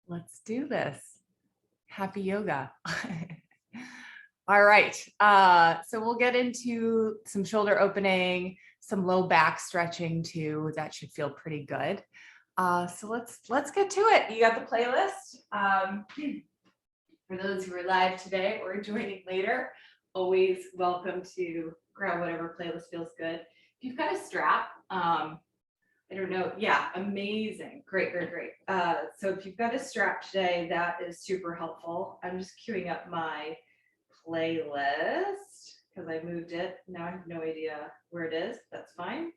Let's do this. Happy yoga. All right. So we'll get into some shoulder opening, some low back stretching too. That should feel pretty good. So let's get to it. You got the playlist. For those who are live today or joining later, always welcome to grab whatever playlist feels good. If you've got a strap, I don't know. Yeah, amazing. Great. So if you've got a strap today, that is super helpful. I'm just queuing up my playlist because I moved it. Now I have no idea where it is. That's fine.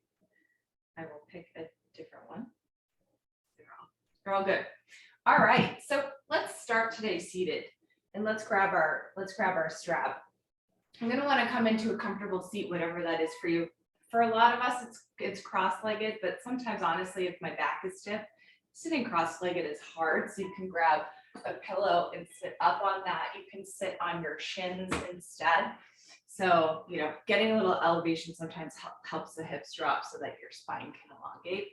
I will pick a different one. They're all good. All right. So let's start today seated and let's grab our strap. I'm going to want to come into a comfortable seat, whatever that is for you. For a lot of us, it's cross-legged, but sometimes, honestly, if my back is stiff, sitting cross-legged is hard. So you can grab a pillow and sit up on that. You can sit on your shins instead. So, getting a little elevation sometimes helps the hips drop so that your spine can elongate.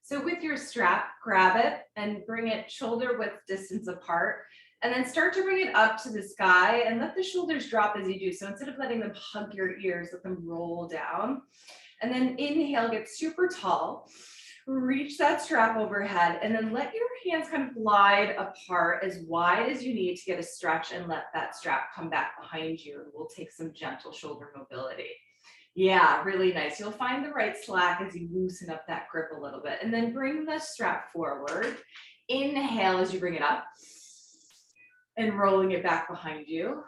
So with your strap, grab it and bring it shoulder width distance apart. And then start to bring it up to the sky and let the shoulders drop as you do. So instead of letting them hug your ears, let them roll down. And then inhale, get super tall. Reach that strap overhead and then let your hands kind of glide apart as wide as you need to get a stretch and let that strap come back behind you. And we'll take some gentle shoulder mobility. Yeah, really nice. You'll find the right slack as you loosen up that grip a little bit. And then bring the strap forward. Inhale as you bring it up. And rolling it back behind you.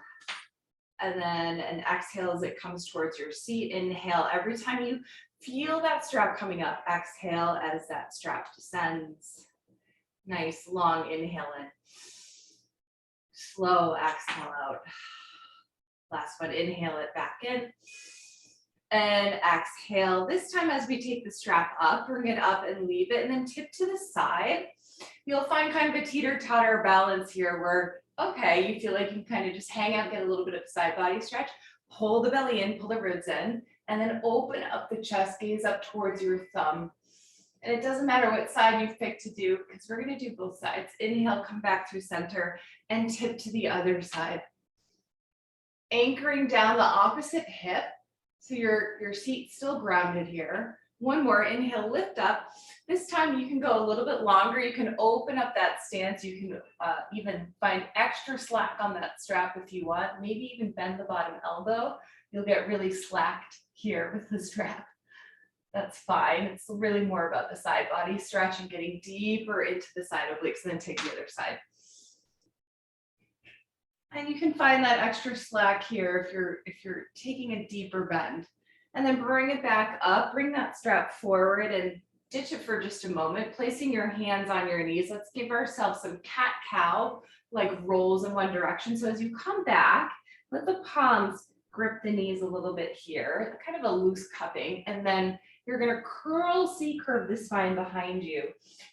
And then an exhale as it comes towards your seat. Inhale every time you feel that strap coming up. Exhale as that strap descends. Nice long inhale in. Slow exhale out. Last one, inhale it back in. And exhale. This time as we take the strap up, bring it up and leave it and then tip to the side. You'll find kind of a teeter-totter balance here where, okay, you feel like you can kind of just hang out, get a little bit of side body stretch, pull the belly in, pull the ribs in, and then open up the chest, gaze up towards your thumb. And it doesn't matter what side you've picked to do because we're going to do both sides. Inhale, come back through center and tip to the other side. Anchoring down the opposite hip. So your seat's still grounded here. One more, inhale, lift up. This time you can go a little bit longer. You can open up that stance. You can even find extra slack on that strap if you want. Maybe even bend the bottom elbow. You'll get really slacked here with the strap. That's fine. It's really more about the side body stretch and getting deeper into the side obliques and then take the other side. And you can find that extra slack here if you're taking a deeper bend. And then bring it back up, bring that strap forward and ditch it for just a moment, placing your hands on your knees. Let's give ourselves some cat-cow, like rolls in one direction. So as you come back, let the palms grip the knees a little bit here, kind of a loose cupping. And then you're gonna curl C-curve the spine behind you.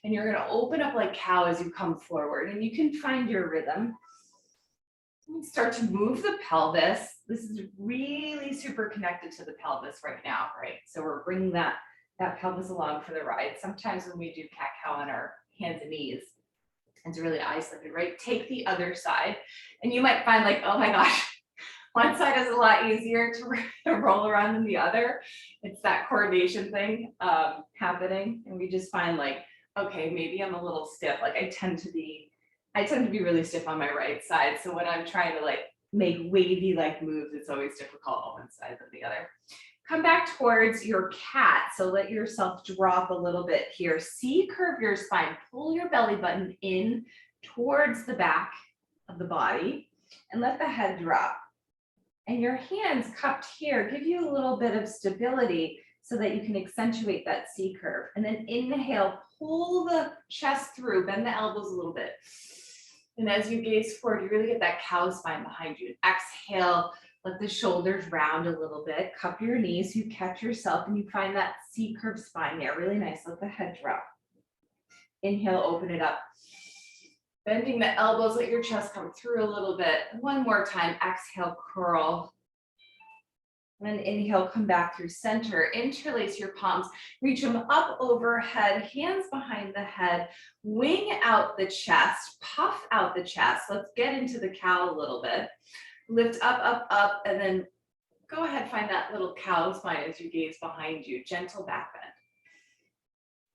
And you're gonna open up like cow as you come forward. And you can find your rhythm. Start to move the pelvis. This is really super connected to the pelvis right now, right? So we're bringing that pelvis along for the ride. Sometimes when we do cat-cow on our hands and knees, it's really isolated, right? Take the other side. And you might find like, oh my gosh, one side is a lot easier to roll around than the other. It's that coordination thing happening. And we just find like, okay, maybe I'm a little stiff. Like I tend to be really stiff on my right side. So when I'm trying to like make wavy like moves, it's always difficult on one side than the other. Come back towards your cat. So let yourself drop a little bit here. C-curve your spine. Pull your belly button in towards the back of the body and let the head drop. And your hands cupped here give you a little bit of stability so that you can accentuate that C-curve. And then inhale, pull the chest through, bend the elbows a little bit. And as you gaze forward, you really get that cow spine behind you. Exhale, let the shoulders round a little bit. Cup your knees, you catch yourself, and you find that C-curve spine there. Really nice. Let the head drop. Inhale, open it up. Bending the elbows, let your chest come through a little bit. One more time. Exhale, curl. And inhale, come back through center, interlace your palms, reach them up overhead, hands behind the head, wing out the chest, puff out the chest. Let's get into the cow a little bit. Lift up, up, up, and then go ahead, find that little cow spine as you gaze behind you, gentle back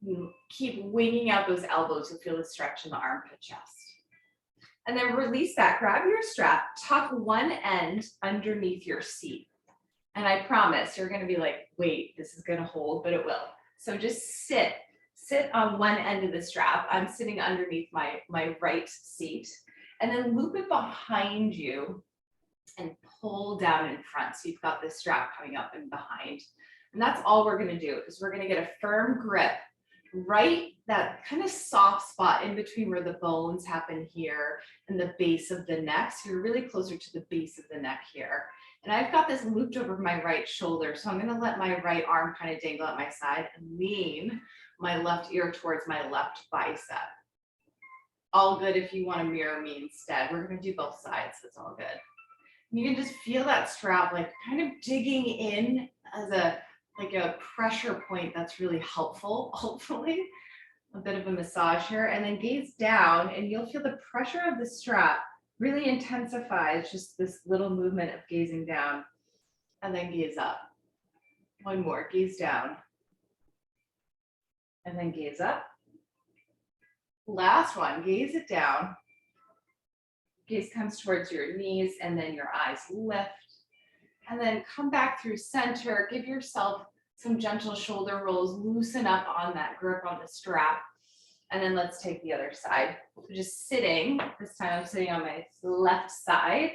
bend. Keep winging out those elbows. You'll feel the stretch in the armpit chest. And then release that, grab your strap, tuck one end underneath your seat. And I promise you're gonna be like, wait, this is gonna hold, but it will. So just sit on one end of the strap. I'm sitting underneath my right seat, and then loop it behind you and pull down in front. So you've got this strap coming up and behind. And that's all we're gonna do, is we're gonna get a firm grip, right, that kind of soft spot in between where the bones happen here and the base of the neck. So you're really closer to the base of the neck here. And I've got this looped over my right shoulder. So I'm gonna let my right arm kind of dangle at my side and lean my left ear towards my left bicep. All good if you want to mirror me instead. We're gonna do both sides, so it's all good. You can just feel that strap like kind of digging in as a pressure point that's really helpful, hopefully. A bit of a massage here, and then gaze down and you'll feel the pressure of the strap really intensifies just this little movement of gazing down, and then gaze up. One more, gaze down and then gaze up. Last one, gaze it down. Gaze comes towards your knees and then your eyes lift. And then come back through center, give yourself some gentle shoulder rolls, loosen up on that grip on the strap. And then let's take the other side. So just sitting, this time I'm sitting on my left side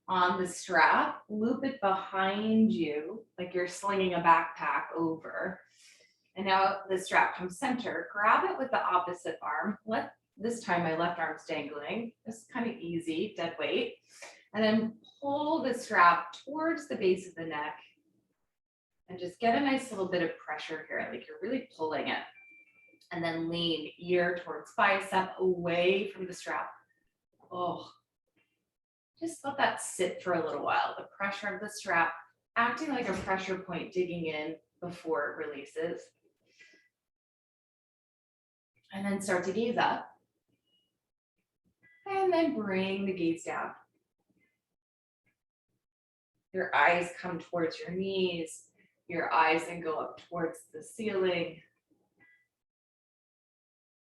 on the strap, loop it behind you like you're slinging a backpack over. And now the strap comes center, grab it with the opposite arm. This time my left arm's dangling. This is kind of easy, dead weight. And then pull the strap towards the base of the neck and just get a nice little bit of pressure here, like you're really pulling it. And then lean ear towards bicep, away from the strap. Oh, just let that sit for a little while. The pressure of the strap acting like a pressure point, digging in before it releases. And then start to gaze up. And then bring the gaze down. Your eyes come towards your knees. Your eyes then go up towards the ceiling.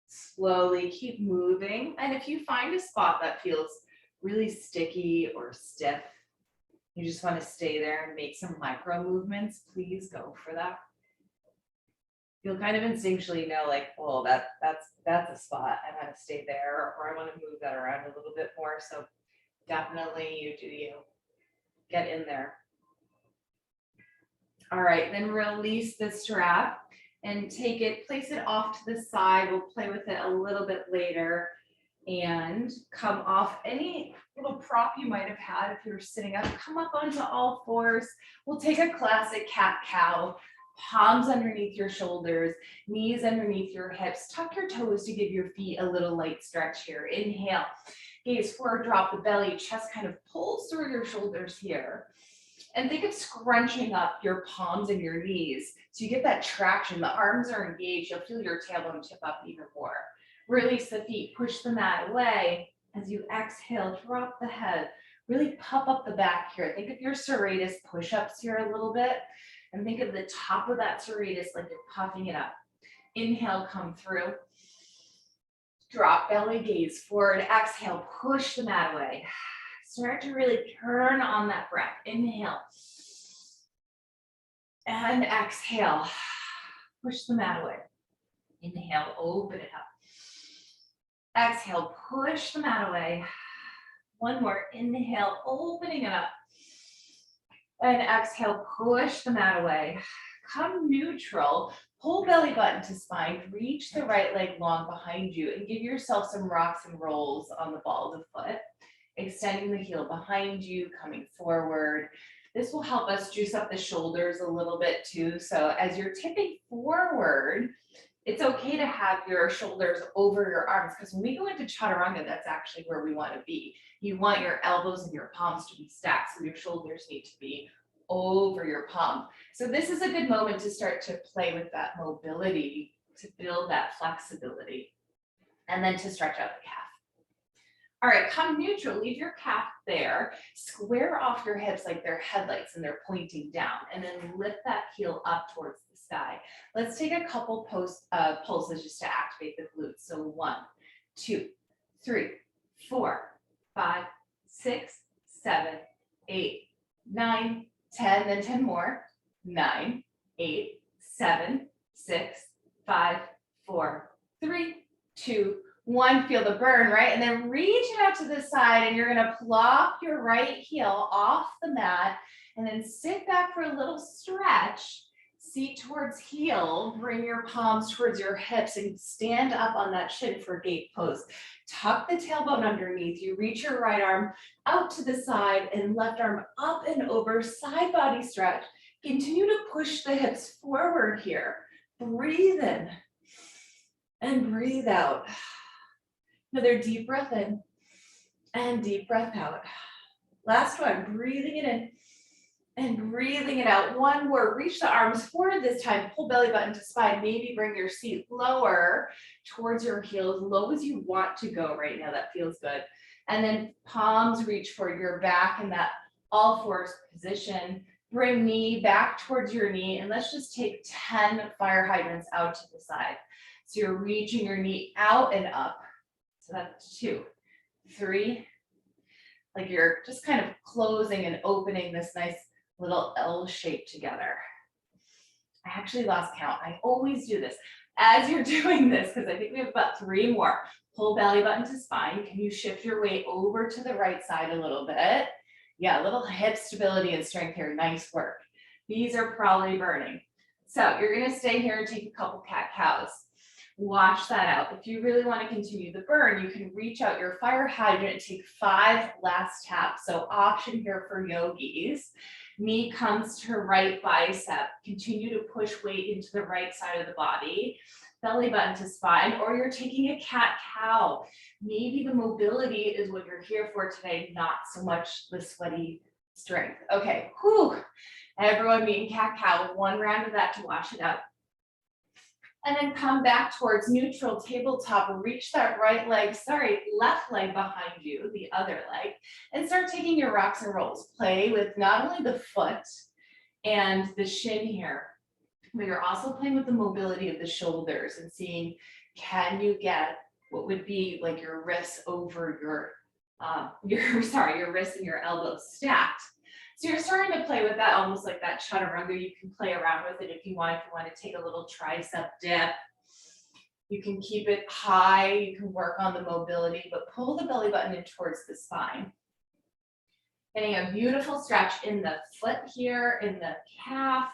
Slowly keep moving. And if you find a spot that feels really sticky or stiff, you just want to stay there and make some micro movements, please go for that. You'll kind of instinctually know, like, oh, that's a spot. I want to stay there, or I want to move that around a little bit more. So definitely you do you. Get in there. All right, then release the strap and take it, place it off to the side. We'll play with it a little bit later and come off any little prop you might have had if you were sitting up. Come up onto all fours. We'll take a classic cat-cow. Palms underneath your shoulders, knees underneath your hips. Tuck your toes to give your feet a little light stretch here. Inhale, gaze forward, drop the belly, chest kind of pulls through your shoulders here. And think of scrunching up your palms and your knees so you get that traction. The arms are engaged. You'll feel your tailbone tip up even more. Release the feet, push the mat away. As you exhale, drop the head. Really puff up the back here. Think of your serratus push-ups here a little bit. And think of the top of that serratus like you're puffing it up. Inhale, come through. Drop belly, gaze forward. Exhale, push the mat away. Start to really turn on that breath. Inhale. And exhale. Push the mat away. Inhale, open it up. Exhale, push the mat away. One more. Inhale, opening it up. And exhale, push the mat away. Come neutral. Pull belly button to spine. Reach the right leg long behind you and give yourself some rocks and rolls on the ball of the foot. Extending the heel behind you, coming forward. This will help us juice up the shoulders a little bit too. So as you're tipping forward, it's okay to have your shoulders over your arms, because when we go into chaturanga, that's actually where we want to be. You want your elbows and your palms to be stacked, so your shoulders need to be over your palm. So this is a good moment to start to play with that mobility, to build that flexibility, and then to stretch out the calf. All right, come neutral, leave your calf there, square off your hips like they're headlights and they're pointing down, and then lift that heel up towards the sky. Let's take a couple pulses just to activate the glutes. So 1, 2, 3, 4, 5, 6, 7, 8, 9, 10, then 10 more. 9, 8, 7, 6, 5, 4, 3, 2, 1. Feel the burn, right? And then reach it out to the side, and you're gonna plop your right heel off the mat, and then sit back for a little stretch. Seat towards heel, bring your palms towards your hips and stand up on that shin for gate pose. Tuck the tailbone underneath you, reach your right arm out to the side and left arm up and over, side body stretch. Continue to push the hips forward here. Breathe in and breathe out. Another deep breath in and deep breath out. Last one, breathing it in and breathing it out. One more, reach the arms forward this time, pull belly button to spine, maybe bring your seat lower towards your heels, low as you want to go right now, that feels good. And then palms reach for your back in that all fours position. Bring knee back towards your knee, and let's just take 10 fire hydrants out to the side. So you're reaching your knee out and up. So that's 2, 3, like you're just kind of closing and opening this nice little L shape together. I actually lost count. I always do this. As you're doing this, because I think we have about 3 more, pull belly button to spine. Can you shift your weight over to the right side a little bit? Yeah, a little hip stability and strength here. Nice work. These are probably burning. So you're going to stay here and take a couple cat-cows. Watch that out. If you really want to continue the burn, you can reach out your fire hydrant and take 5 last taps. So option here for yogis. Knee comes to right bicep. Continue to push weight into the right side of the body. Belly button to spine, or you're taking a cat-cow. Maybe the mobility is what you're here for today, not so much the sweaty strength. Okay, whew. Everyone meeting cat-cow. 1 round of that to wash it out. And then come back towards neutral tabletop, reach that left leg behind you, the other leg, and start taking your rocks and rolls. Play with not only the foot and the shin here, but you're also playing with the mobility of the shoulders and seeing, can you get what would be like your wrists over your wrists and your elbows stacked. So you're starting to play with that, almost like that chaturanga. You can play around with it if you want. If you want to take a little tricep dip, you can keep it high. You can work on the mobility, but pull the belly button in towards the spine. Getting a beautiful stretch in the foot here, in the calf.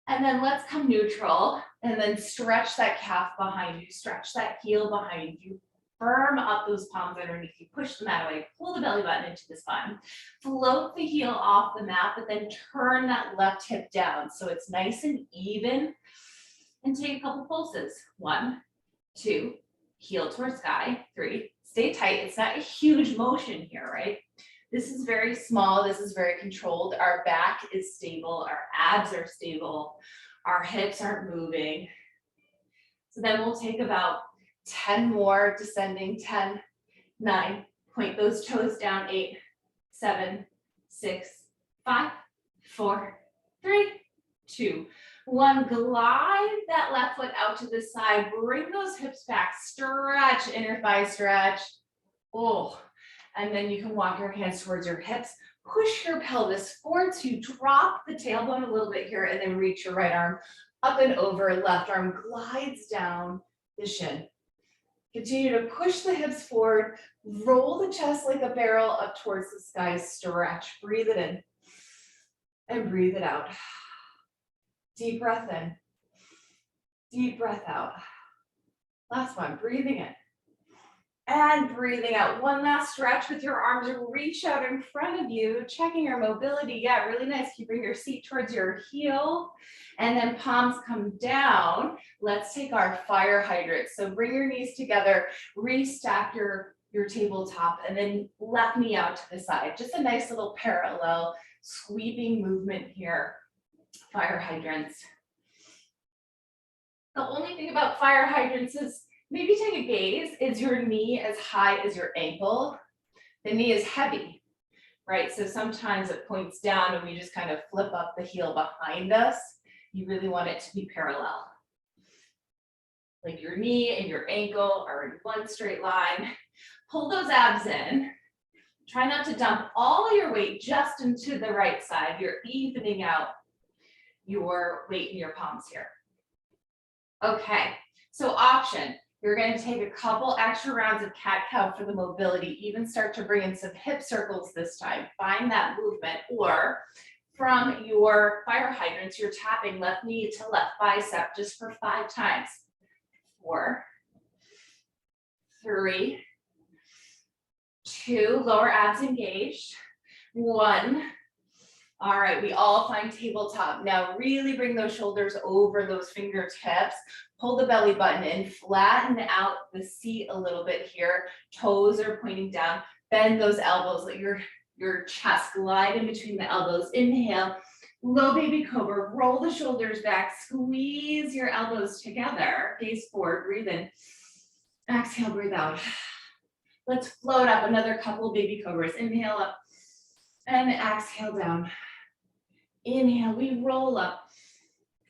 And then let's come neutral and then stretch that calf behind you, stretch that heel behind you. Firm up those palms underneath you, push the mat away, pull the belly button into the spine. Float the heel off the mat, but then turn that left hip down so it's nice and even. And take a couple pulses. 1, 2, heel towards sky. 3, stay tight. It's not a huge motion here, right? This is very small. This is very controlled. Our back is stable. Our abs are stable. Our hips aren't moving. So then we'll take about 10 more descending. 10, 9, point those toes down. 8, 7, 6, 5, 4, 3, 2, 1. Glide that left foot out to the side. Bring those hips back. Stretch, inner thigh stretch. Oh, and then you can walk your hands towards your hips. Push your pelvis forward to drop the tailbone a little bit here, and then reach your right arm up and over. Left arm glides down the shin. Continue to push the hips forward. Roll the chest like a barrel up towards the sky. Stretch. Breathe it in and breathe it out. Deep breath in. Deep breath out. Last one. Breathing in and breathing out. One last stretch with your arms. Reach out in front of you, checking your mobility. Yeah, really nice. You bring your seat towards your heel, and then palms come down. Let's take our fire hydrant. So bring your knees together, restack your tabletop, and then left knee out to the side. Just a nice little parallel sweeping movement here. Fire hydrants. The only thing about fire hydrants is maybe take a gaze. Is your knee as high as your ankle? The knee is heavy, right? So sometimes it points down and we just kind of flip up the heel behind us. You really want it to be parallel. Like your knee and your ankle are in one straight line. Pull those abs in. Try not to dump all your weight just into the right side. You're evening out your weight in your palms here. Okay, so option. You're going to take a couple extra rounds of cat-cow for the mobility, even start to bring in some hip circles this time. Find that movement, or from your fire hydrants, you're tapping left knee to left bicep just for 5 times. 4, 3, 2, lower abs engaged. 1. All right, we all find tabletop. Now really bring those shoulders over those fingertips. Pull the belly button in, flatten out the seat a little bit here. Toes are pointing down. Bend those elbows, let your chest glide in between the elbows. Inhale, low baby cobra, roll the shoulders back, squeeze your elbows together. Gaze forward, breathe in. Exhale, breathe out. Let's float up another couple of baby cobras. Inhale up and exhale down. Inhale, we roll up.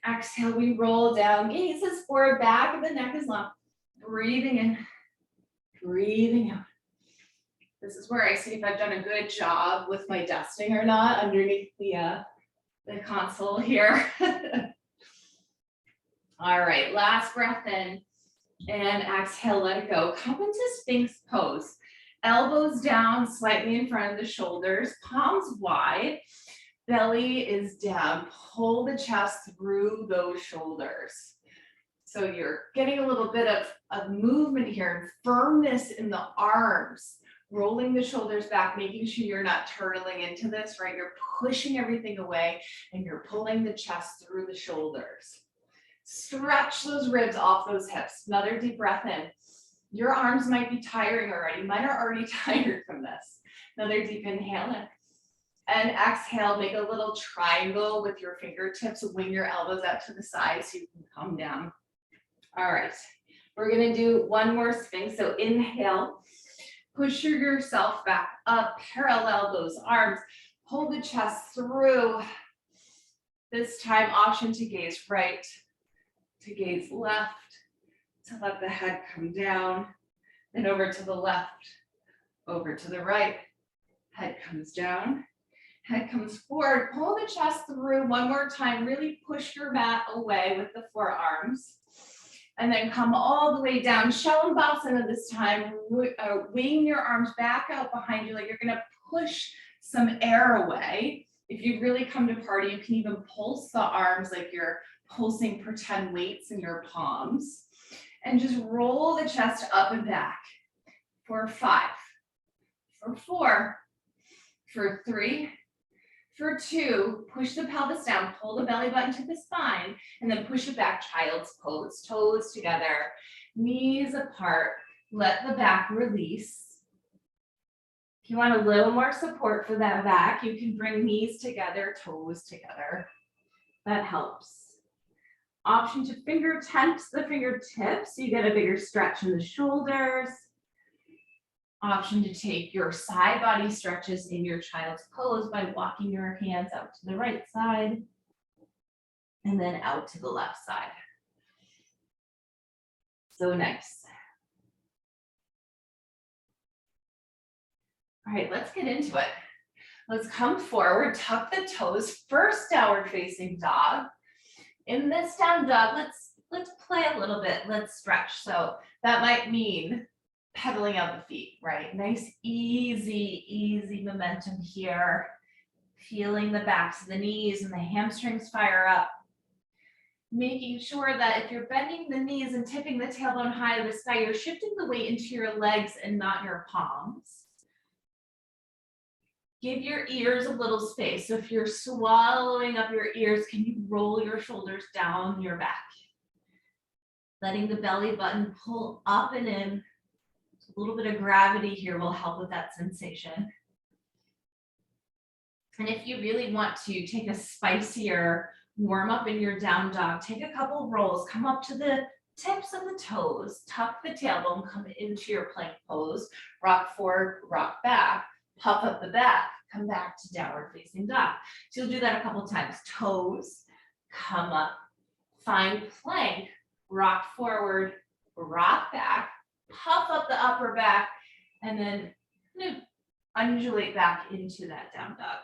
Exhale, we roll down. Gazes forward, back of the neck is long. Breathing in, breathing out. This is where I see if I've done a good job with my dusting or not underneath the console here. All right, last breath in and exhale, let it go. Come into Sphinx pose. Elbows down, slightly in front of the shoulders, palms wide. Belly is down, pull the chest through those shoulders. So you're getting a little bit of movement here and firmness in the arms, rolling the shoulders back, making sure you're not turtling into this, right? You're pushing everything away and you're pulling the chest through the shoulders. Stretch those ribs off those hips. Another deep breath in. Your arms might be tiring already. Mine are already tired from this. Another deep inhale in. And exhale, make a little triangle with your fingertips, wing your elbows out to the side so you can come down. All right, we're gonna do one more Sphinx. So inhale, push yourself back up, parallel those arms, pull the chest through. This time, option to gaze right, to gaze left, to let the head come down, then over to the left, over to the right, head comes down. Head comes forward, pull the chest through one more time, really push your mat away with the forearms. And then come all the way down, Shalabhasana this time, wing your arms back out behind you like you're gonna push some air away. If you really come to party, you can even pulse the arms like you're pulsing pretend weights in your palms. And just roll the chest up and back for 5, for 4, for 3, for 2, push the pelvis down, pull the belly button to the spine, and then push it back, child's pose, toes together, knees apart, let the back release. If you want a little more support for that back, you can bring knees together, toes together. That helps. Option to finger tense the fingertips, so you get a bigger stretch in the shoulders. Option to take your side body stretches in your child's pose by walking your hands out to the right side and then out to the left side. So nice. All right, let's get into it. Let's come forward, tuck the toes, first downward facing dog. In this down dog, let's play a little bit, let's stretch. So that might mean pedaling out the feet, right? Nice, easy momentum here. Feeling the backs of the knees and the hamstrings fire up. Making sure that if you're bending the knees and tipping the tailbone high to the sky, you're shifting the weight into your legs and not your palms. Give your ears a little space. So if you're swallowing up your ears, can you roll your shoulders down your back? Letting the belly button pull up and in. A little bit of gravity here will help with that sensation. And if you really want to take a spicier warm up in your down dog, take a couple rolls, come up to the tips of the toes, tuck the tailbone, come into your plank pose, rock forward, rock back, puff up the back, come back to downward facing dog. So you'll do that a couple times. Toes, come up, find plank, rock forward, rock back, puff up the upper back, and then undulate back into that down dog.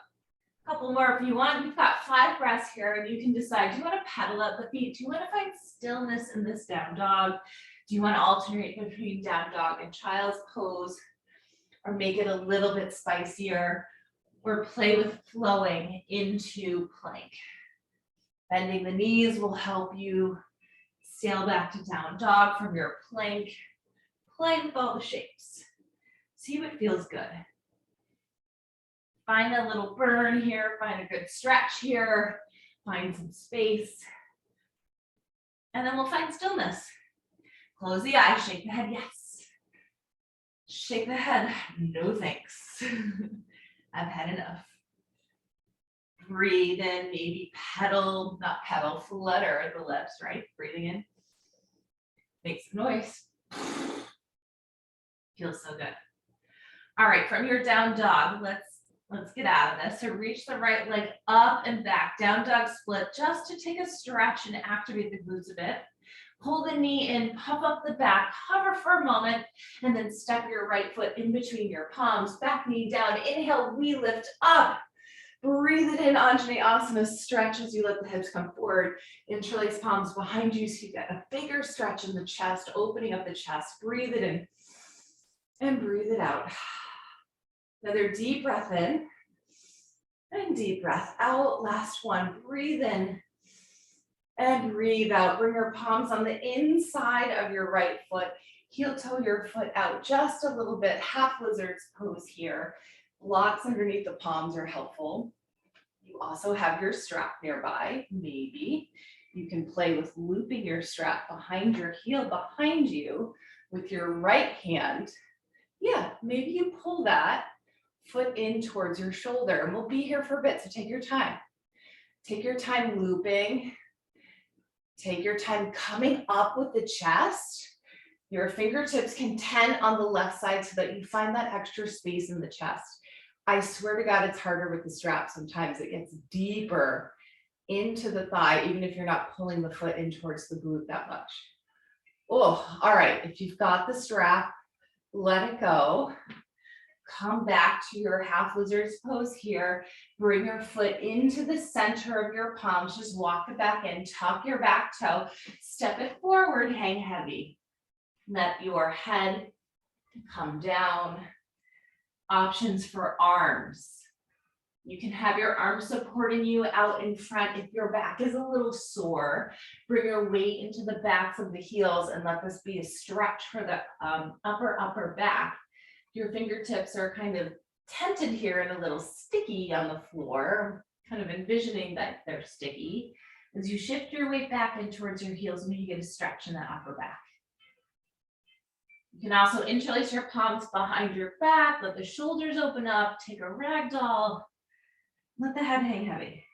Couple more if you want. We've got 5 breaths here, and you can decide, do you want to pedal at the feet? Do you want to find stillness in this down dog? Do you want to alternate between down dog and child's pose, or make it a little bit spicier, or play with flowing into plank? Bending the knees will help you sail back to down dog from your plank. Play with all the shapes. See what feels good. Find a little burn here, find a good stretch here, find some space. And then we'll find stillness. Close the eyes, shake the head, yes. Shake the head, no thanks. I've had enough. Breathe in, maybe pedal, not pedal, flutter the lips, right? Breathing in. Make some noise. Feels so good. All right, from your down dog, let's get out of this. So reach the right leg up and back, down dog split, just to take a stretch and activate the glutes a bit. Pull the knee in, puff up the back, hover for a moment, and then step your right foot in between your palms, back knee down. Inhale, we lift up. Breathe it in, Anjaneyasana, stretch as you let the hips come forward. Interlace palms behind you so you get a bigger stretch in the chest, opening up the chest. Breathe it in and breathe it out. Another deep breath in and deep breath out. Last one, breathe in and breathe out. Bring your palms on the inside of your right foot. Heel toe your foot out just a little bit. Half lizard's pose here. Blocks underneath the palms are helpful. You also have your strap nearby, maybe. You can play with looping your strap behind your heel behind you with your right hand. Yeah, maybe you pull that foot in towards your shoulder, and we'll be here for a bit, so take your time. Take your time looping. Take your time coming up with the chest. Your fingertips can tent on the left side so that you find that extra space in the chest. I swear to God, it's harder with the strap. Sometimes it gets deeper into the thigh, even if you're not pulling the foot in towards the glute that much. Oh, all right. If you've got the strap, let it go. Come back to your half lizard's pose here. Bring your foot into the center of your palms. Just walk it back in, tuck your back toe, step it forward, hang heavy. Let your head come down. Options for arms. You can have your arms supporting you out in front if your back is a little sore. Bring your weight into the backs of the heels and let this be a stretch for the upper back. Your fingertips are kind of tented here and a little sticky on the floor, kind of envisioning that they're sticky. As you shift your weight back in towards your heels, maybe you get a stretch in that upper back. You can also interlace your palms behind your back, let the shoulders open up, take a ragdoll, let the head hang heavy.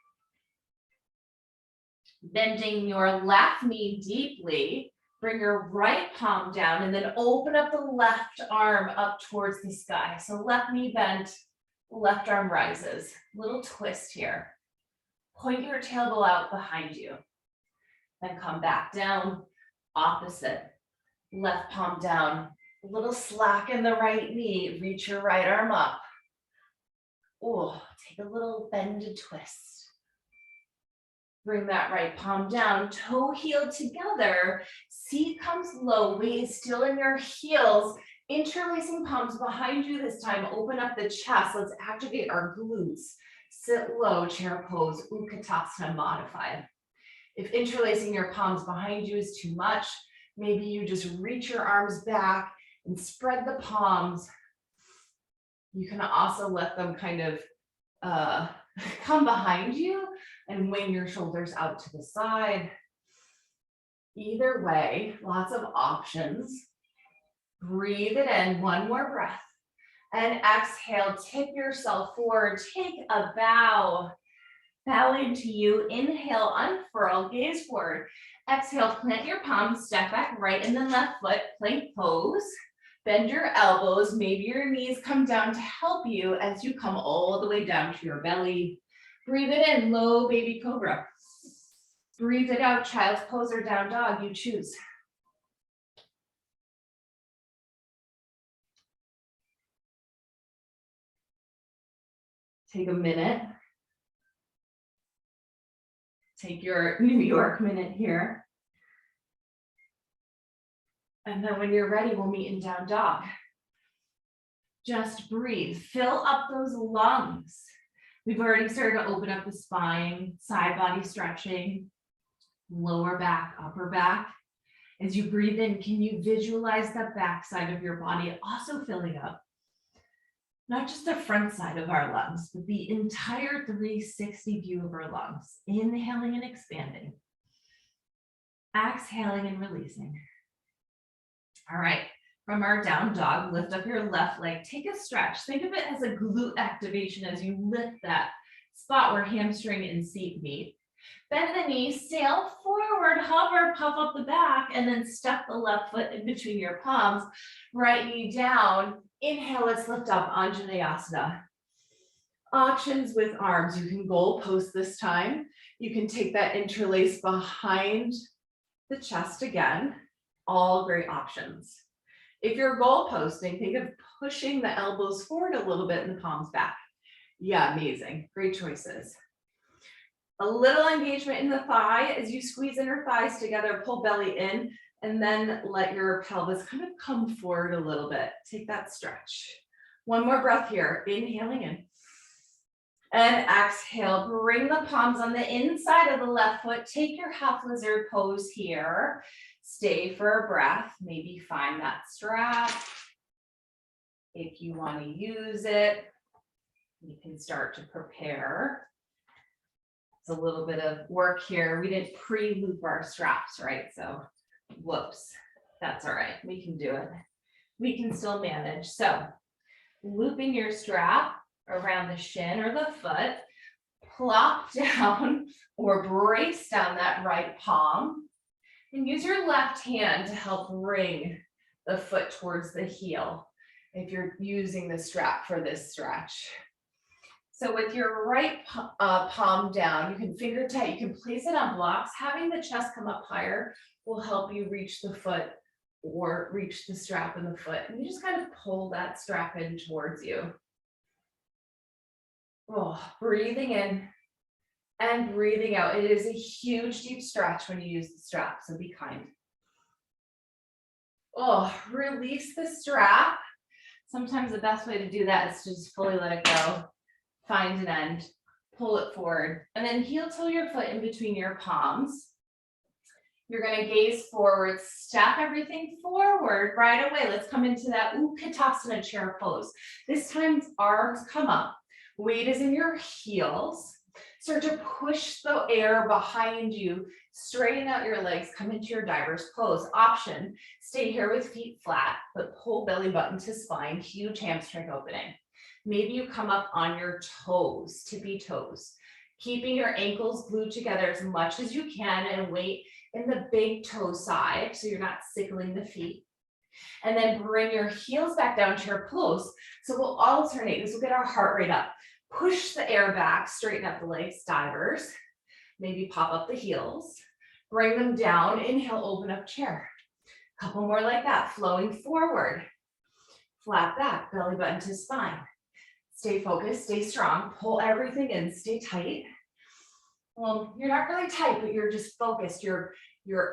Bending your left knee deeply, bring your right palm down and then open up the left arm up towards the sky. So left knee bent, left arm rises. Little twist here. Point your tailbone out behind you. Then come back down, opposite. Left palm down, a little slack in the right knee, reach your right arm up. Oh, take a little bended twist. Bring that right palm down, toe heel together, seat comes low, weight is still in your heels, interlacing palms behind you this time, open up the chest, let's activate our glutes. Sit low, chair pose, Utkatasana modified. If interlacing your palms behind you is too much, maybe you just reach your arms back and spread the palms. You can also let them kind of come behind you and wing your shoulders out to the side. Either way, lots of options. Breathe it in, one more breath. And exhale, tip yourself forward, take a bow. Bow into you, inhale, unfurl, gaze forward. Exhale, plant your palms, step back right and then left foot, plank pose. Bend your elbows, maybe your knees come down to help you as you come all the way down to your belly. Breathe it in, low baby cobra. Breathe it out, child's pose or down dog, you choose. Take a minute. Take your New York minute here. And then when you're ready, we'll meet in down dog. Just breathe, fill up those lungs. We've already started to open up the spine, side body stretching, lower back, upper back. As you breathe in, can you visualize the back side of your body also filling up? Not just the front side of our lungs, but the entire 360 view of our lungs. Inhaling and expanding. Exhaling and releasing. All right, from our down dog, lift up your left leg, take a stretch. Think of it as a glute activation as you lift that spot where hamstring and seat meet. Bend the knees, sail forward, hover, puff up the back, and then step the left foot in between your palms, right knee down. Inhale, let's lift up, Anjaneyasana. Options with arms. You can goal post this time. You can take that interlace behind the chest again. All great options. If you're goal posting, think of pushing the elbows forward a little bit and the palms back. Yeah, amazing. Great choices. A little engagement in the thigh as you squeeze inner thighs together, pull belly in, and then let your pelvis kind of come forward a little bit. Take that stretch. One more breath here. Inhaling in. And exhale, bring the palms on the inside of the left foot. Take your half lizard pose here. Stay for a breath. Maybe find that strap. If you want to use it, you can start to prepare. It's a little bit of work here. We didn't pre-loop our straps, right? So, whoops, that's all right. We can do it. We can still manage. So, looping your strap around the shin or the foot, plop down or brace down that right palm, and use your left hand to help bring the foot towards the heel if you're using the strap for this stretch. So with your right palm down, you can finger tight, you can place it on blocks. Having the chest come up higher will help you reach the foot or reach the strap in the foot. And you just kind of pull that strap in towards you. Oh, breathing in and breathing out. It is a huge deep stretch when you use the strap, so be kind. Oh, release the strap. Sometimes the best way to do that is to just fully let it go. Find an end, pull it forward, and then heel toe your foot in between your palms. You're going to gaze forward, step everything forward right away. Let's come into that Utkatasana chair pose. This time, arms come up. Weight is in your heels. Start to push the air behind you. Straighten out your legs. Come into your diver's pose. Option, stay here with feet flat, but pull belly button to spine. Huge hamstring opening. Maybe you come up on your toes, tippy toes. Keeping your ankles glued together as much as you can and weight in the big toe side so you're not sickling the feet. And then bring your heels back down to your pose. So we'll alternate. This will get our heart rate up. Push the air back, straighten up the legs, divers. Maybe pop up the heels. Bring them down. Inhale, open up chair. Couple more like that, flowing forward. Flat back, belly button to spine. Stay focused, stay strong, pull everything in, stay tight. Well, you're not really tight, but you're just focused. You're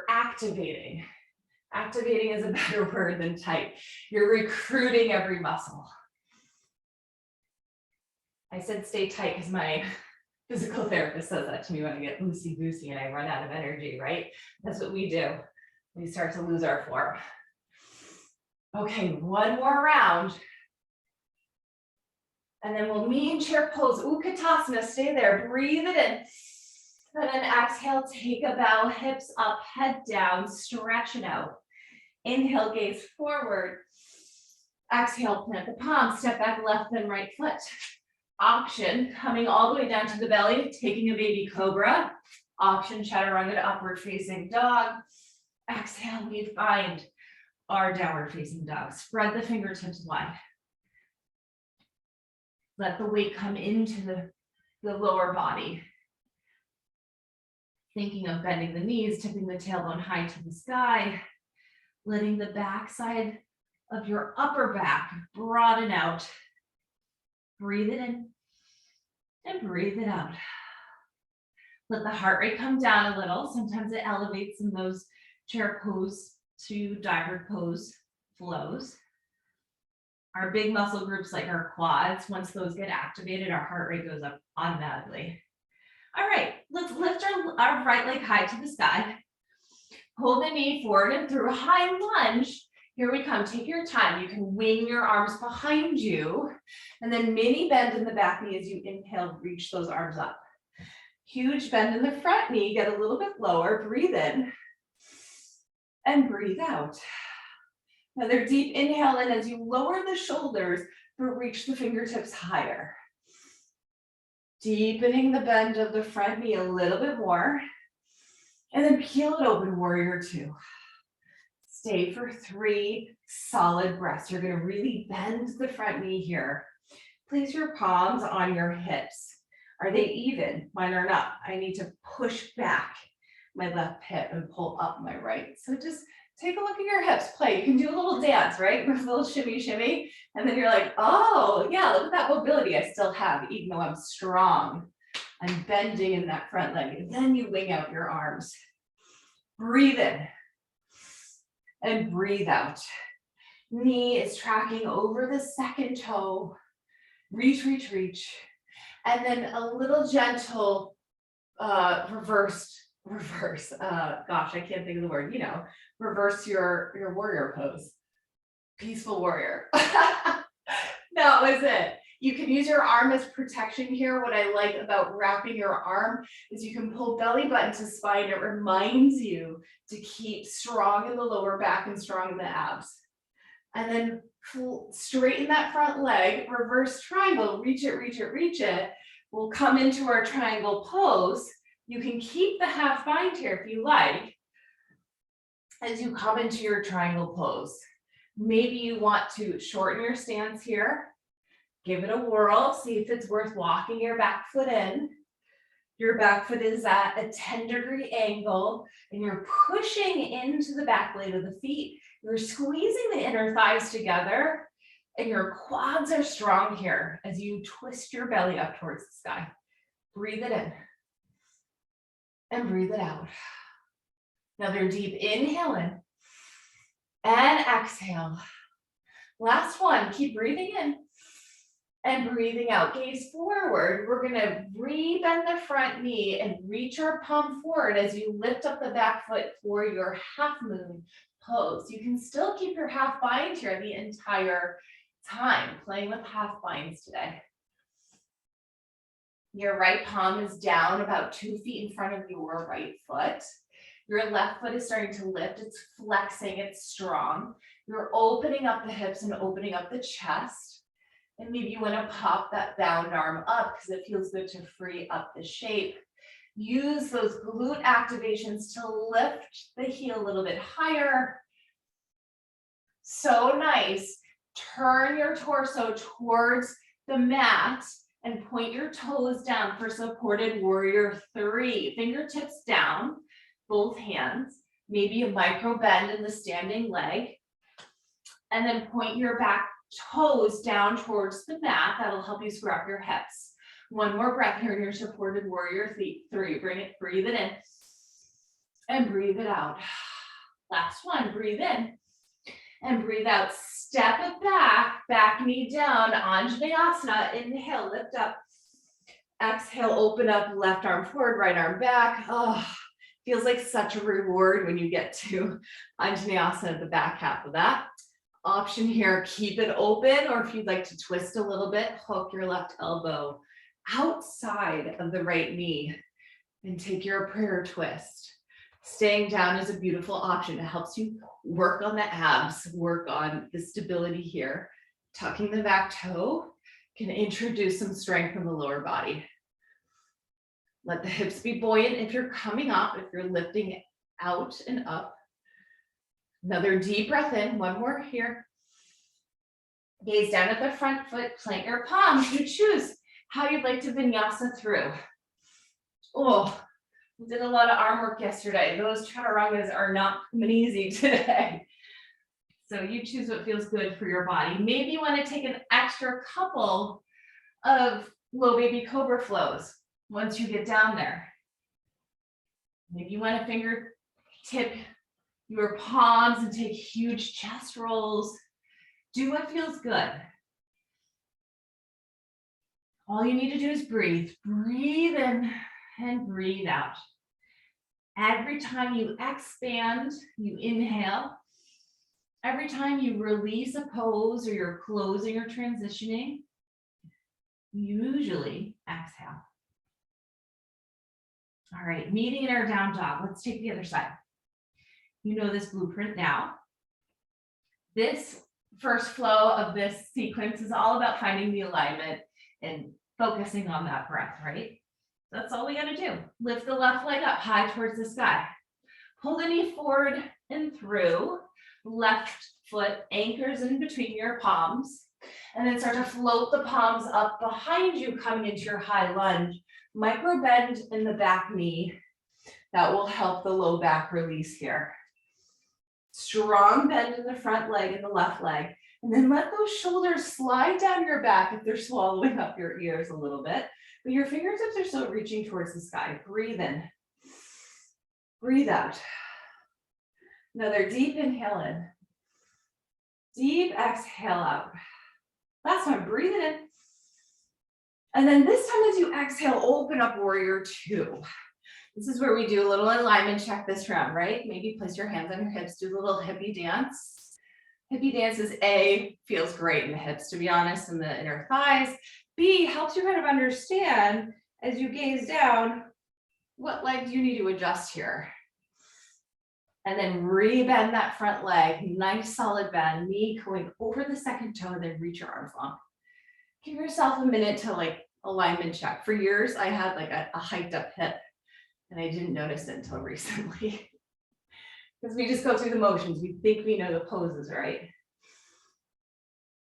activating. Activating is a better word than tight. You're recruiting every muscle. I said stay tight because my physical therapist says that to me when I get loosey-goosey and I run out of energy, right? That's what we do. We start to lose our form. Okay, one more round. And then we'll meet in chair pose, Utkatasana, stay there, breathe it in. And then exhale, take a bow, hips up, head down, stretch it out. Inhale, gaze forward. Exhale, plant the palm, step back, left then right foot. Option, coming all the way down to the belly, taking a baby cobra. Option, chaturanga to upward facing dog. Exhale, we find our downward facing dog. Spread the fingertips wide. Let the weight come into the lower body. Thinking of bending the knees, tipping the tailbone high to the sky, letting the backside of your upper back broaden out. Breathe it in and breathe it out. Let the heart rate come down a little. Sometimes it elevates in those chair pose to diver pose flows. Our big muscle groups like our quads, once those get activated, our heart rate goes up automatically. All right, let's lift our right leg high to the sky. Pull the knee forward and through a high lunge. Here we come, take your time. You can wing your arms behind you and then mini bend in the back knee as you inhale, reach those arms up. Huge bend in the front knee, get a little bit lower, breathe in and breathe out. Another deep inhale in as you lower the shoulders, but reach the fingertips higher. Deepening the bend of the front knee a little bit more. And then peel it open, warrior two. Stay for 3 solid breaths. You're gonna really bend the front knee here. Place your palms on your hips. Are they even? Mine are not. I need to push back my left hip and pull up my right. So just take a look at your hips, play. You can do a little dance, right? A little shimmy, shimmy. And then you're like, oh yeah, look at that mobility I still have, even though I'm strong. I'm bending in that front leg. And then you wing out your arms. Breathe in and breathe out. Knee is tracking over the second toe. Reach, reach, reach. And then a little gentle reverse, gosh, I can't think of the word, reverse your warrior pose. Peaceful warrior. That was it. You can use your arm as protection here. What I like about wrapping your arm is you can pull belly button to spine. It reminds you to keep strong in the lower back and strong in the abs. And then straighten that front leg, reverse triangle, reach it, reach it, reach it. We'll come into our triangle pose. You can keep the half bind here if you like, as you come into your triangle pose. Maybe you want to shorten your stance here. Give it a whirl, see if it's worth walking your back foot in. Your back foot is at a 10-degree angle and you're pushing into the back blade of the feet. You're squeezing the inner thighs together and your quads are strong here as you twist your belly up towards the sky. Breathe it in and breathe it out. Another deep inhale in and exhale. Last one, keep breathing in and breathing out. Gaze forward. We're gonna re-bend the front knee and reach our palm forward as you lift up the back foot for your half moon pose. You can still keep your half bind here the entire time, playing with half binds today. Your right palm is down about 2 feet in front of your right foot. Your left foot is starting to lift, it's flexing, it's strong. You're opening up the hips and opening up the chest. And maybe you want to pop that bound arm up because it feels good to free up the shape. Use those glute activations to lift the heel a little bit higher. So nice. Turn your torso towards the mat and point your toes down for supported warrior 3. Fingertips down, both hands. Maybe a micro bend in the standing leg. And then point your back toes down towards the mat. That'll help you square up your hips. One more breath here in your supported warrior 3. Breathe it in and breathe it out. Last one, breathe in and breathe out. Step it back knee down, Anjaneyasana. Inhale, lift up. Exhale, open up, left arm forward, right arm back. Oh, feels like such a reward when you get to Anjaneyasana, the back half of that. Option here, keep it open, or if you'd like to twist a little bit, hook your left elbow outside of the right knee and take your prayer twist. Staying down is a beautiful option. It helps you work on the abs, work on the stability here. Tucking the back toe can introduce some strength in the lower body. Let the hips be buoyant if you're coming up, if you're lifting out and up. Another deep breath in, one more here. Gaze down at the front foot, plant your palms. You choose how you'd like to vinyasa through. Oh, we did a lot of arm work yesterday. Those chaturangas are not coming easy today. So you choose what feels good for your body. Maybe you want to take an extra couple of low baby cobra flows once you get down there. Maybe you want to fingertip your palms and take huge chest rolls. Do what feels good. All you need to do is breathe. Breathe in and breathe out. Every time you expand, you inhale. Every time you release a pose or you're closing or transitioning, you usually exhale. All right, meeting in our down dog. Let's take the other side. You know this blueprint now. This first flow of this sequence is all about finding the alignment and focusing on that breath, right? That's all we got to do. Lift the left leg up high towards the sky. Pull the knee forward and through. Left foot anchors in between your palms. And then start to float the palms up behind you, coming into your high lunge. Micro bend in the back knee. That will help the low back release here. Strong bend in the front leg and the left leg. And then let those shoulders slide down your back if they're swallowing up your ears a little bit. But your fingertips are still reaching towards the sky. Breathe in. Breathe out. Another deep inhale in. Deep exhale out. Last time, breathe it in. And then this time as you exhale, open up warrior two. This is where we do a little alignment check this round, right? Maybe place your hands on your hips, do a little hippie dance. Hippie dance is A, feels great in the hips, to be honest, in the inner thighs. B, helps you kind of understand as you gaze down, what leg do you need to adjust here? And then re-bend that front leg, nice solid bend, knee going over the second toe, and then reach your arms long. Give yourself a minute to like alignment check. For years, I had like a hiked up hip and I didn't notice it until recently. Because we just go through the motions. We think we know the poses, right?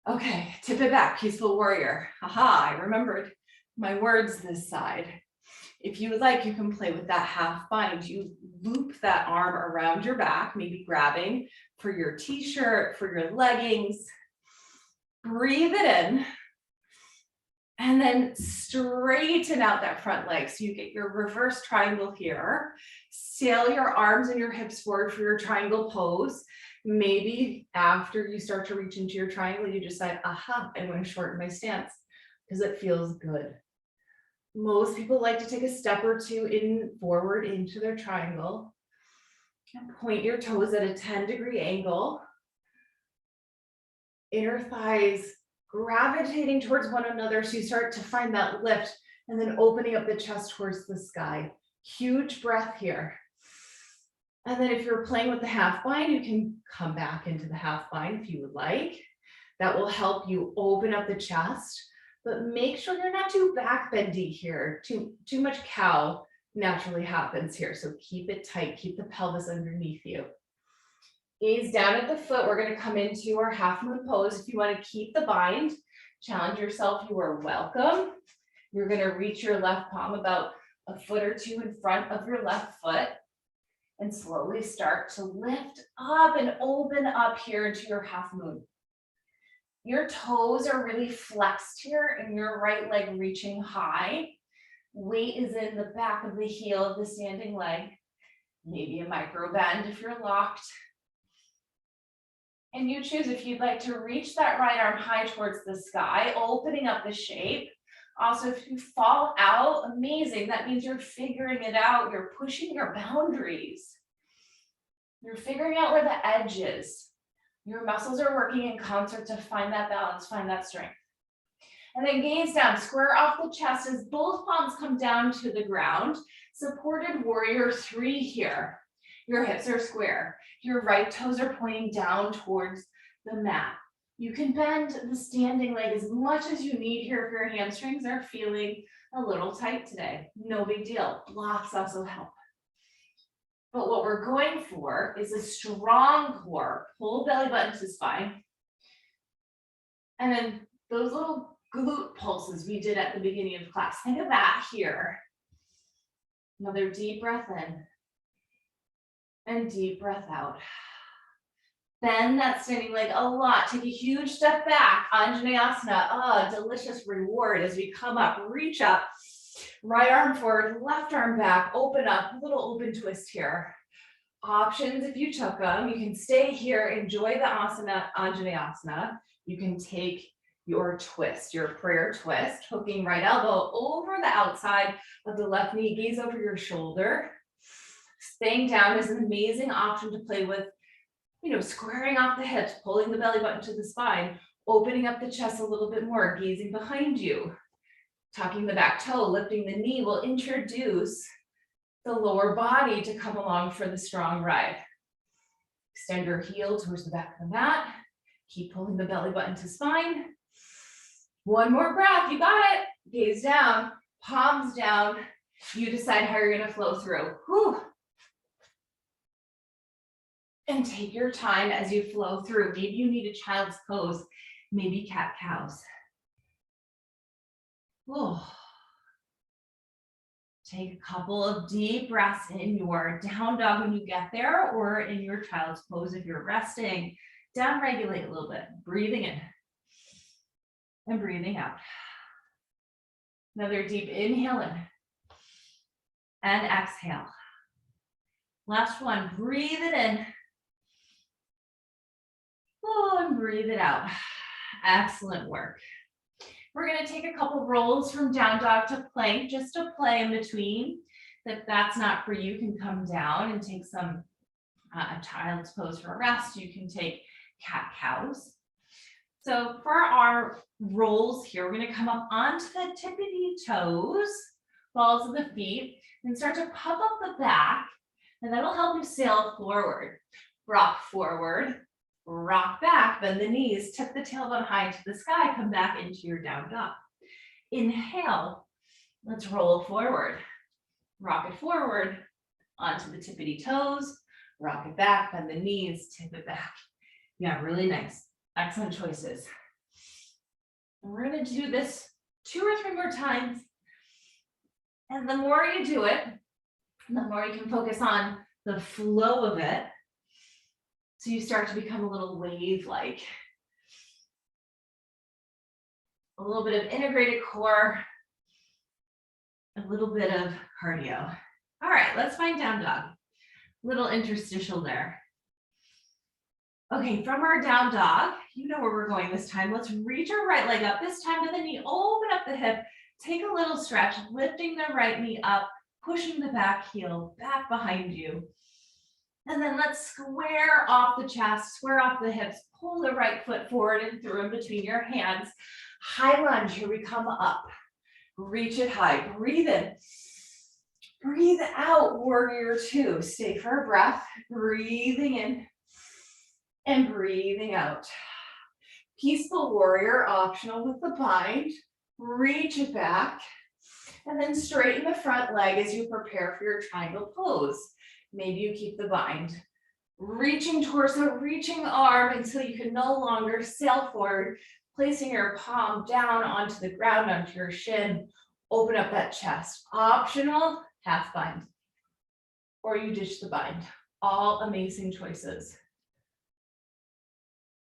Okay, tip it back, peaceful warrior. Haha, I remembered my words this side. If you would like, you can play with that half bind. You loop that arm around your back, maybe grabbing for your t-shirt, for your leggings. Breathe it in. And then straighten out that front leg. So you get your reverse triangle here. Sail your arms and your hips forward for your triangle pose. Maybe after you start to reach into your triangle, you decide, aha, I'm going to shorten my stance because it feels good. Most people like to take a step or two forward into their triangle and point your toes at a 10-degree angle. Inner thighs gravitating towards one another, so you start to find that lift and then opening up the chest towards the sky. Huge breath here. And then if you're playing with the half bind, you can come back into the half bind if you would like. That will help you open up the chest, but make sure you're not too back bendy here. Too much cow naturally happens here, so keep it tight, keep the pelvis underneath you. Gaze down at the foot. We're going to come into our half moon pose. If you want to keep the bind, challenge yourself, you are welcome. You're going to reach your left palm about a foot or two in front of your left foot and slowly start to lift up and open up here into your half moon. Your toes are really flexed here and your right leg reaching high. Weight is in the back of the heel of the standing leg. Maybe a micro bend if you're locked. And you choose if you'd like to reach that right arm high towards the sky, opening up the shape. Also, if you fall out, amazing. That means you're figuring it out. You're pushing your boundaries. You're figuring out where the edge is. Your muscles are working in concert to find that balance, find that strength. And then gaze down, square off the chest as both palms come down to the ground. Supported warrior three here. Your hips are square. Your right toes are pointing down towards the mat. You can bend the standing leg as much as you need here if your hamstrings are feeling a little tight today. No big deal. Blocks also help. But what we're going for is a strong core. Pull belly button to spine. And then those little glute pulses we did at the beginning of class. Think of that here. Another deep breath in. And deep breath out. Bend that standing leg a lot. Take a huge step back. Anjaneyasana. Oh, delicious reward as we come up. Reach up. Right arm forward, left arm back. Open up. A little open twist here. Options if you took them. You can stay here. Enjoy the asana, Anjaneyasana. You can take your twist, your prayer twist. Hooking right elbow over the outside of the left knee. Gaze over your shoulder. Staying down is an amazing option to play with. Squaring off the hips, pulling the belly button to the spine, opening up the chest a little bit more, gazing behind you, tucking the back toe, lifting the knee will introduce the lower body to come along for the strong ride. Extend your heel towards the back of the mat. Keep pulling the belly button to spine. One more breath, you got it. Gaze down, palms down. You decide how you're gonna flow through. Whew. And take your time as you flow through. Maybe you need a child's pose, maybe cat-cows. Take a couple of deep breaths in your down dog when you get there, or in your child's pose if you're resting. Down regulate a little bit, breathing in and breathing out. Another deep inhale in and exhale. Last one, breathe it in. And breathe it out. Excellent work. We're going to take a couple rolls from down dog to plank, just to play in between. If that's not for you, you can come down and take some child's pose for a rest. You can take cat-cows. So for our rolls here, we're going to come up onto the tippity toes, balls of the feet, and start to puff up the back, and that'll help you sail forward. Rock forward. Rock back, bend the knees, tip the tailbone high into the sky, come back into your down dog. Inhale, let's roll forward. Rock it forward, onto the tippity toes, rock it back, bend the knees, tip it back. Yeah, really nice. Excellent choices. And we're gonna do this 2 or 3 more times. And the more you do it, the more you can focus on the flow of it. So you start to become a little wave-like. A little bit of integrated core, a little bit of cardio. All right, let's find down dog. Little interstitial there. Okay, from our down dog, you know where we're going this time. Let's reach our right leg up, this time to the knee, open up the hip, take a little stretch, lifting the right knee up, pushing the back heel back behind you. And then let's square off the chest, square off the hips, pull the right foot forward and through in between your hands. High lunge, here we come up. Reach it high, breathe in. Breathe out, warrior 2. Stay for a breath, breathing in and breathing out. Peaceful warrior, optional with the bind. Reach it back and then straighten the front leg as you prepare for your triangle pose. Maybe you keep the bind. Reaching torso, reaching arm until you can no longer sail forward, placing your palm down onto the ground, onto your shin. Open up that chest. Optional, half bind. Or you ditch the bind. All amazing choices.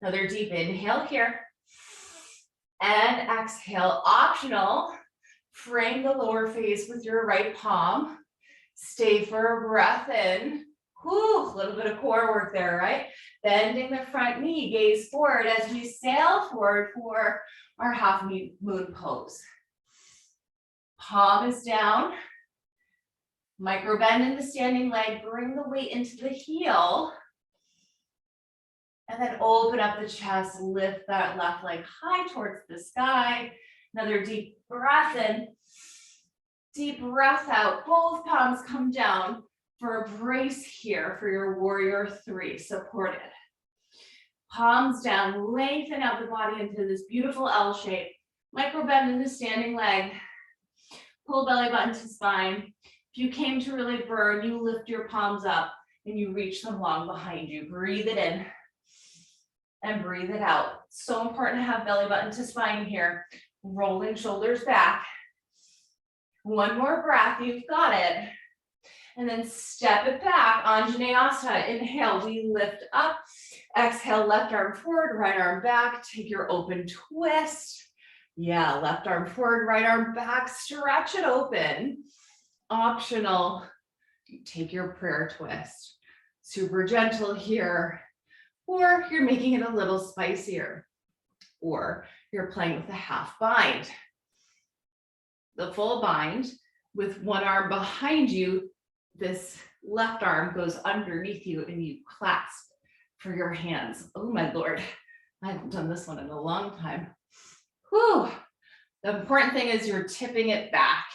Another deep inhale here. And exhale. Optional, frame the lower face with your right palm. Stay for a breath in. Whew, a little bit of core work there, right? Bending the front knee, gaze forward as we sail forward for our half moon pose. Palm is down. Micro bend in the standing leg, bring the weight into the heel. And then open up the chest, lift that left leg high towards the sky. Another deep breath in. Deep breath out, both palms come down for a brace here for your warrior 3, supported. Palms down, lengthen out the body into this beautiful L shape. Micro bend in the standing leg. Pull belly button to spine. If you came to really burn, you lift your palms up and you reach them long behind you. Breathe it in and breathe it out. So important to have belly button to spine here. Rolling shoulders back. One more breath, you've got it. And then step it back, Anjaneyasana. Inhale, we lift up. Exhale, left arm forward, right arm back. Take your open twist. Yeah, left arm forward, right arm back. Stretch it open. Optional, take your prayer twist. Super gentle here. Or you're making it a little spicier. Or you're playing with a half bind. The full bind with one arm behind you, this left arm goes underneath you and you clasp for your hands. Oh my Lord, I haven't done this one in a long time. Whew. The important thing is you're tipping it back.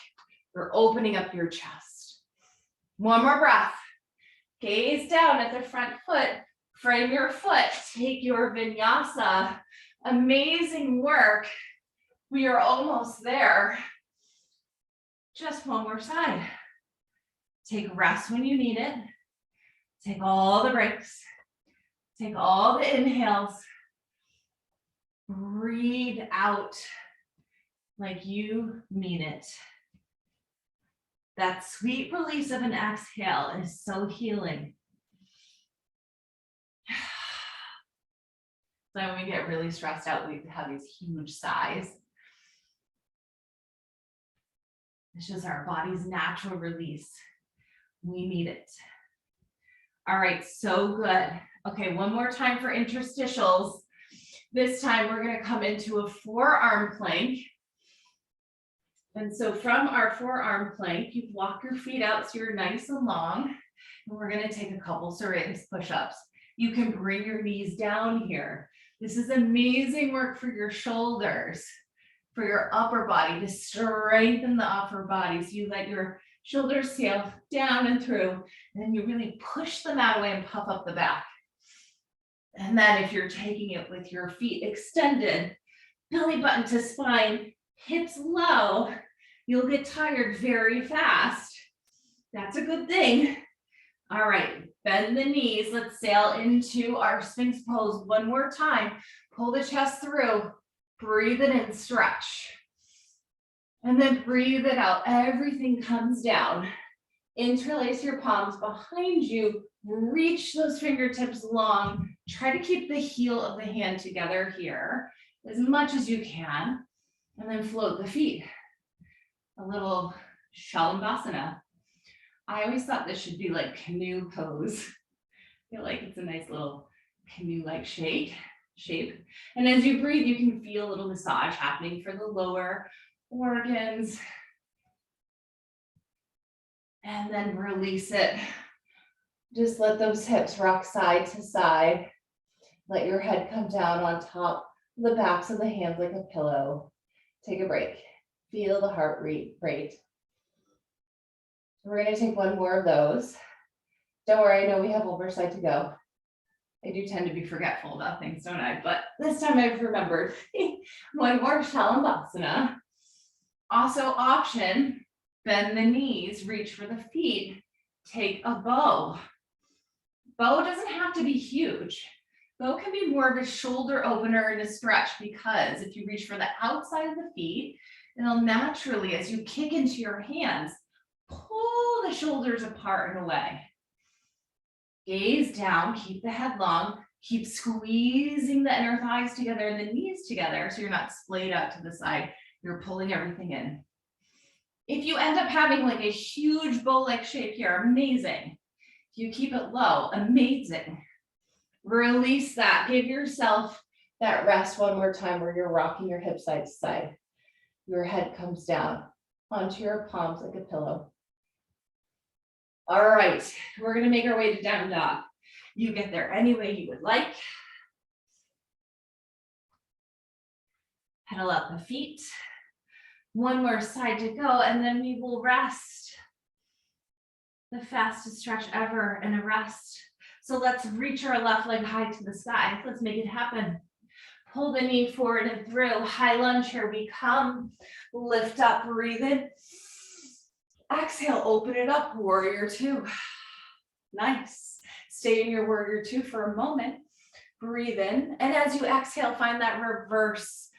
You're opening up your chest. One more breath. Gaze down at the front foot. Frame your foot. Take your vinyasa. Amazing work. We are almost there. Just one more side. Take rest when you need it. Take all the breaks. Take all the inhales. Breathe out like you mean it. That sweet release of an exhale is so healing. So when we get really stressed out, we have these huge sighs. It's just our body's natural release. We need it. All right, so good. Okay, one more time for interstitials. This time we're gonna come into a forearm plank. And so from our forearm plank, you walk your feet out so you're nice and long. And we're gonna take a couple Syrinx push-ups. You can bring your knees down here. This is amazing work for your shoulders, for your upper body, to strengthen the upper body. So you let your shoulders sail down and through, and then you really push them out away and puff up the back. And then if you're taking it with your feet extended, belly button to spine, hips low, you'll get tired very fast. That's a good thing. All right, bend the knees. Let's sail into our Sphinx pose one more time. Pull the chest through, breathe it in, stretch. And then breathe it out. Everything comes down. Interlace your palms behind you. Reach those fingertips long. Try to keep the heel of the hand together here as much as you can. And then float the feet. A little Shalabhasana. I always thought this should be like canoe pose. I feel like it's a nice little canoe-like shape. And as you breathe, you can feel a little massage happening for the lower organs. And then release it. Just let those hips rock side to side. Let your head come down on top of the backs of the hands like a pillow. Take a break. Feel the heart rate. We're going to take one more of those. Don't worry, I know we have oversight to go. I do tend to be forgetful about things, don't I? But this time I've remembered. One more Shalabhasana. Also option, bend the knees, reach for the feet. Take a bow. Bow doesn't have to be huge. Bow can be more of a shoulder opener and a stretch, because if you reach for the outside of the feet, it'll naturally, as you kick into your hands, pull the shoulders apart and away. Gaze down, keep the head long, keep squeezing the inner thighs together and the knees together so you're not splayed out to the side. You're pulling everything in. If you end up having like a huge bow-like shape here, amazing. If you keep it low, amazing. Release that. Give yourself that rest one more time where you're rocking your hips side to side. Your head comes down onto your palms like a pillow. All right, we're going to make our way to down dog. You get there any way you would like. Pedal out the feet. One more side to go, and then we will rest. The fastest stretch ever and a rest. So let's reach our left leg high to the sky. Let's make it happen. Pull the knee forward and through. High lunge, here we come. Lift up, breathe in. Exhale, open it up, warrior two. Nice. Stay in your warrior two for a moment. Breathe in. And as you exhale, find that reverse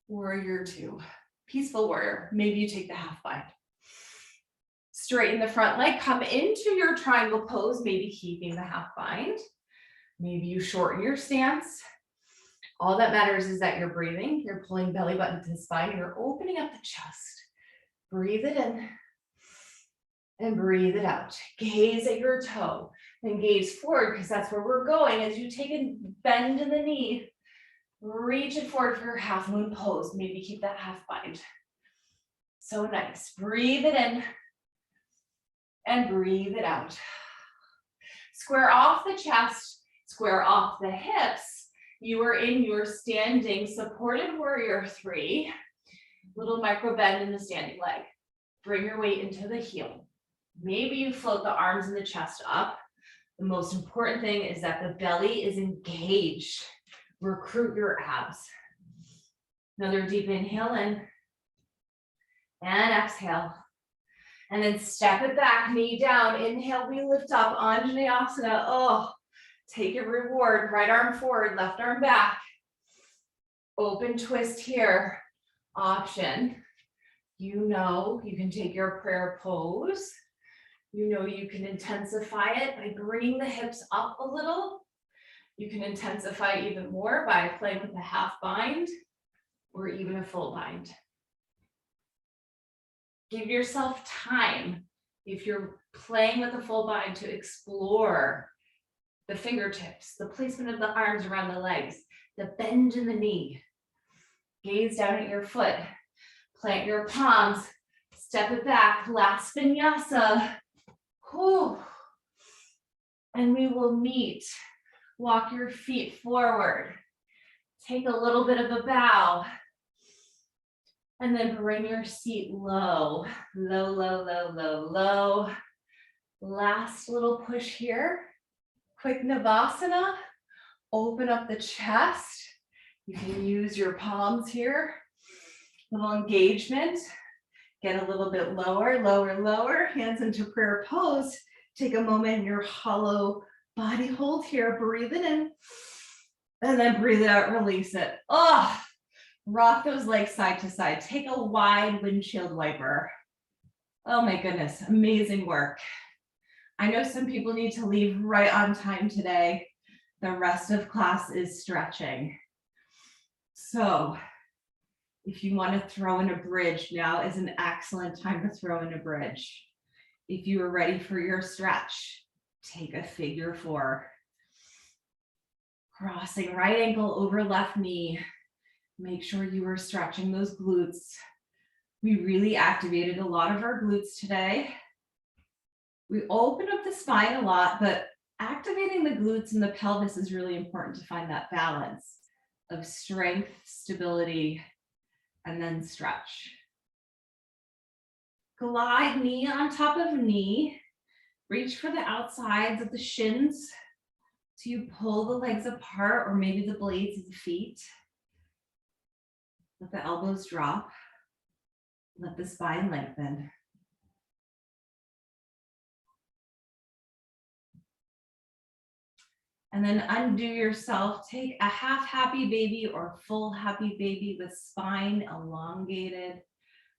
warrior two. Peaceful warrior. Maybe you take the half bind. Straighten the front leg. Come into your triangle pose, maybe keeping the half bind. Maybe you shorten your stance. All that matters is that you're breathing. You're pulling belly button to the spine. You're opening up the chest. Breathe it in. And breathe it out. Gaze at your toe and gaze forward because that's where we're going. As you take a bend in the knee, reach it forward for your half moon pose. Maybe keep that half bind. So nice. Breathe it in and breathe it out. Square off the chest, square off the hips. You are in your standing supported warrior three. Little micro bend in the standing leg. Bring your weight into the heel. Maybe you float the arms and the chest up. The most important thing is that the belly is engaged. Recruit your abs. Another deep inhale in. And exhale. And then step it back, knee down. Inhale, we lift up, Anjaneyasana. Oh, take your reward. Right arm forward, left arm back. Open twist here. Option. You know you can take your prayer pose. You know you can intensify it by bringing the hips up a little. You can intensify even more by playing with a half bind or even a full bind. Give yourself time, if you're playing with a full bind, to explore the fingertips, the placement of the arms around the legs, the bend in the knee. Gaze down at your foot, plant your palms, step it back, last vinyasa. Whew. And we will meet. Walk your feet forward. Take a little bit of a bow. And then bring your seat low, low, low, low, low, low. Last little push here. Quick Navasana. Open up the chest. You can use your palms here. Little engagement. Get a little bit lower, lower, lower. Hands into prayer pose. Take a moment in your hollow body hold here. Breathe it in. And then breathe it out, release it. Oh, rock those legs side to side. Take a wide windshield wiper. Oh my goodness, amazing work. I know some people need to leave right on time today. The rest of class is stretching. So if you want to throw in a bridge, now is an excellent time to throw in a bridge. If you are ready for your stretch, take a figure four. Crossing right ankle over left knee. Make sure you are stretching those glutes. We really activated a lot of our glutes today. We opened up the spine a lot, but activating the glutes and the pelvis is really important to find that balance of strength, stability, and then stretch. Glide knee on top of knee. Reach for the outsides of the shins. So you pull the legs apart, or maybe the blades of the feet. Let the elbows drop. Let the spine lengthen. And then undo yourself. Take a half happy baby or full happy baby with spine elongated.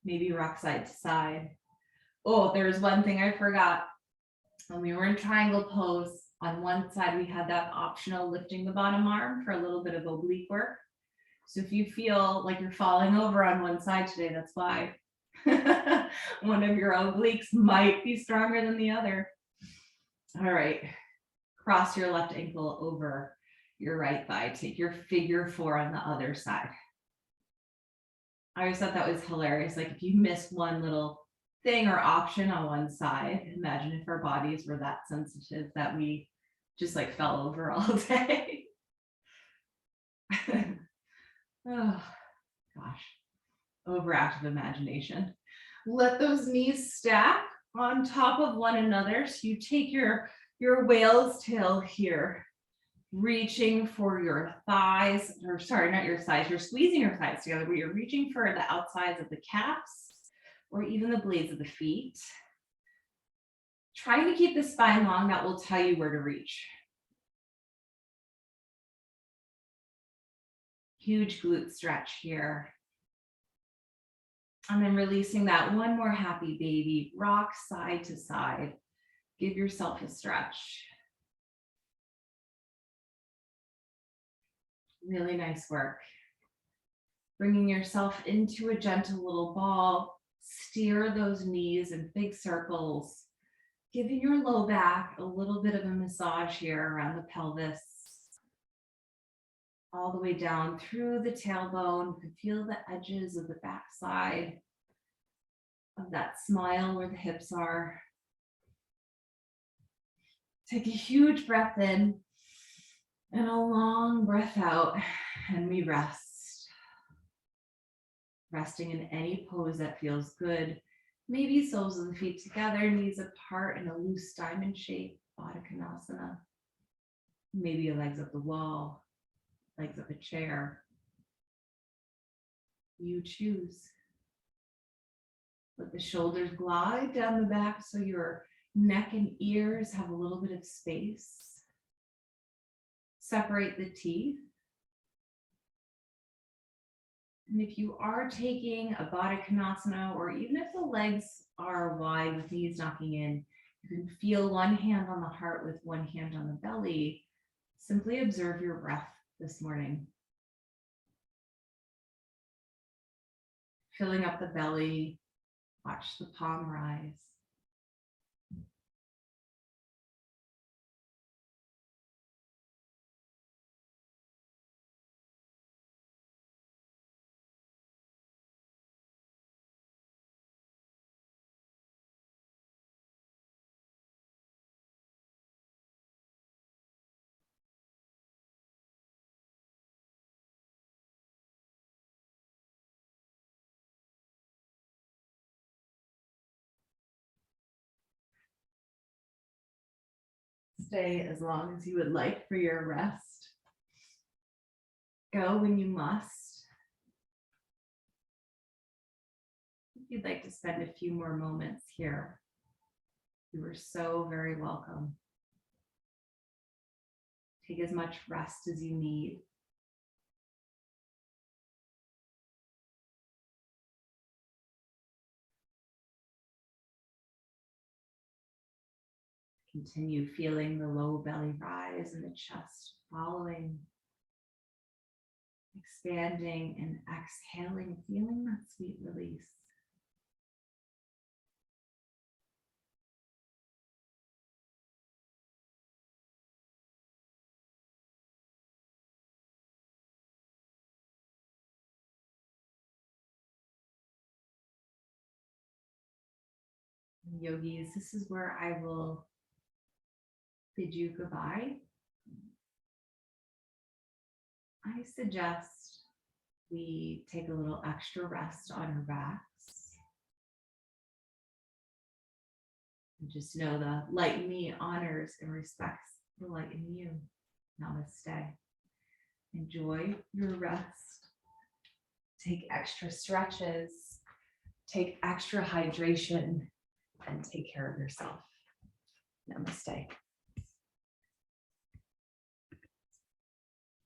Maybe rock side to side. Oh, there's one thing I forgot. When we were in triangle pose, on one side we had that optional lifting the bottom arm for a little bit of oblique work. So if you feel like you're falling over on one side today, that's why. One of your obliques might be stronger than the other. All right. Cross your left ankle over your right thigh. Take your figure four on the other side. I always thought that was hilarious. Like if you miss one little thing or option on one side, imagine if our bodies were that sensitive that we just like fell over all day. Oh gosh, overactive imagination. Let those knees stack on top of one another. So you take your your whale's tail here, reaching for your thighs, or sorry, not your thighs, you're squeezing your thighs together, but you're reaching for the outsides of the calves or even the blades of the feet. Trying to keep the spine long, that will tell you where to reach. Huge glute stretch here. And then releasing that, one more happy baby, rock side to side. Give yourself a stretch. Really nice work. Bringing yourself into a gentle little ball. Steer those knees in big circles. Giving your low back a little bit of a massage here around the pelvis. All the way down through the tailbone. You can feel the edges of the backside of that smile where the hips are. Take a huge breath in and a long breath out, and we rest. Resting in any pose that feels good. Maybe soles of the feet together, knees apart in a loose diamond shape, Baddha Konasana. Maybe your legs up the wall, legs up a chair. You choose. Let the shoulders glide down the back so your neck and ears have a little bit of space. Separate the teeth. And if you are taking a Baddha Konasana, or even if the legs are wide with knees knocking in, you can feel one hand on the heart with one hand on the belly. Simply observe your breath this morning. Filling up the belly, watch the palm rise. Stay as long as you would like for your rest. Go when you must. If you'd like to spend a few more moments here, you are so very welcome. Take as much rest as you need. Continue feeling the low belly rise and the chest following. Expanding and exhaling, feeling that sweet release. Yogis, this is where I will bid you goodbye. I suggest we take a little extra rest on our backs. And just know the light in me honors and respects the light in you. Namaste. Enjoy your rest. Take extra stretches. Take extra hydration. And take care of yourself. Namaste.